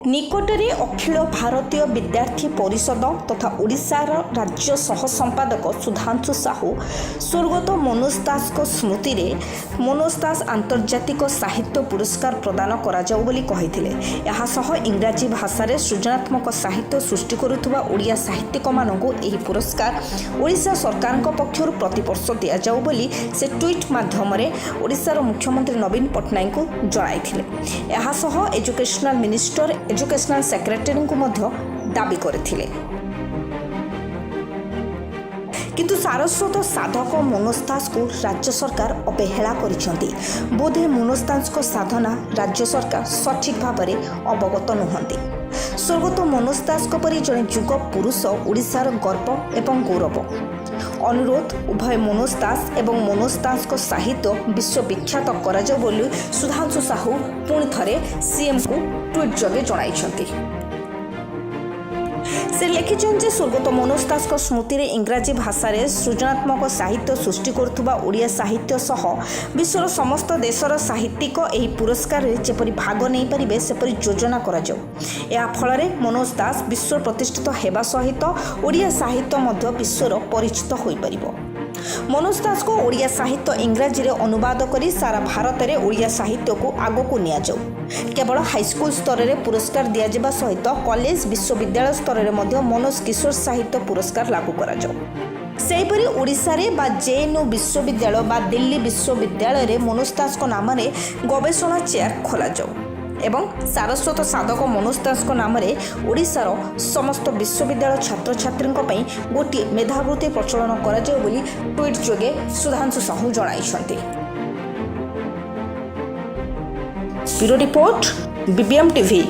निकटरे अखिल भारतीय विद्यार्थी परिषद तथा ओडिशार राज्य सह संपादक सुधांशु साहू स्वर्गत मनोज दास स्मृति में मनोज दास आंतर्जातिक साहित्य पुरस्कार प्रदान कराଯାଉ ବୋଲି କହିଥିଲେ। ଏହା ସହ इंग्राजी भाषा रे सृजनात्मक साहित्य सृष्टि करुवा ओडिया साहित्यिक मानकु एही पुरस्कार ओडिशा सरकार पक्षर प्रतिवर्ष दिया जाऊ बोली से ट्वीट माध्यम रे ओडिशार मुख्यमंत्री नवीन पट्टनायक को जणाइथिले। ଏହା ସହ एजुकेशनल मिनिस्टर एजुकेशनल सेक्रेटरी को मध्य दाबी करथिले। किंतु सारस्वत साधक मनोज दास को राज्य सरकार अवहेला करिसेंती। बोधे मनोज दास को साधना राज्य सरकार सठिक भाव में अवगत नुहंती। स्वर्गत मनोज दास परी जड़े जुग पुरुष ओडिशार गर्व एवं गौरव। अनुरोध उभय मनोज दास एवं मनोज दास को साहित्य विश्वविख्यात कराଯାଉ ବୋଲି सुधांशु साहू पुणी थरे सीएम को ट्वीट जगे जणाइछंती। से लिखिछन जे स्वर्गत मनोज दास स्मृति रे इंग्राजी भाषा रे सृजनात्मक साहित्य सृष्टि करुवा ओडिया साहित्य सह विश्वर समस्त देशर साहित्यिक एही पुरस्कार रे जेपरि भाग नहीं पारिबे सेपरि योजना कराଯାଉ। या फल रे मनोज दास विश्व प्रतिष्ठित हेबा सहित ओडिया साहित्य मध्य विश्वर परिचित होई परिबो। मनोज दास को ओडिया साहित्य इंग्राजी रे अनुवाद करी सारा भारत रे ओडिया साहित्य को आगो को निया जाऊ। केवल हाईस्कूल स्तर रे पुरस्कार दिया जाबा सहित कॉलेज विश्वविद्यालय स्तर रे मध्य मनोज किशोर साहित्य पुरस्कार लागू करा जाऊ। सेहीपरि ओडिशा रे बा जेएनयू विश्वविद्यालय बा दिल्ली विश्वविद्यालय रे मनोज दास को नाम रे गवेषणा चेयर खोला जाऊ एवं सारस्वत साधक मनोज दास नाम रे ओडिशार समस्त विश्वविद्यालय छात्र छात्री गोटे मेधावृत्ति प्रचलन कराଯାଉ ବୋଲି ट्वीट जोगे सुधांशु साहू जणाइछंती। Bureau report BBM TV.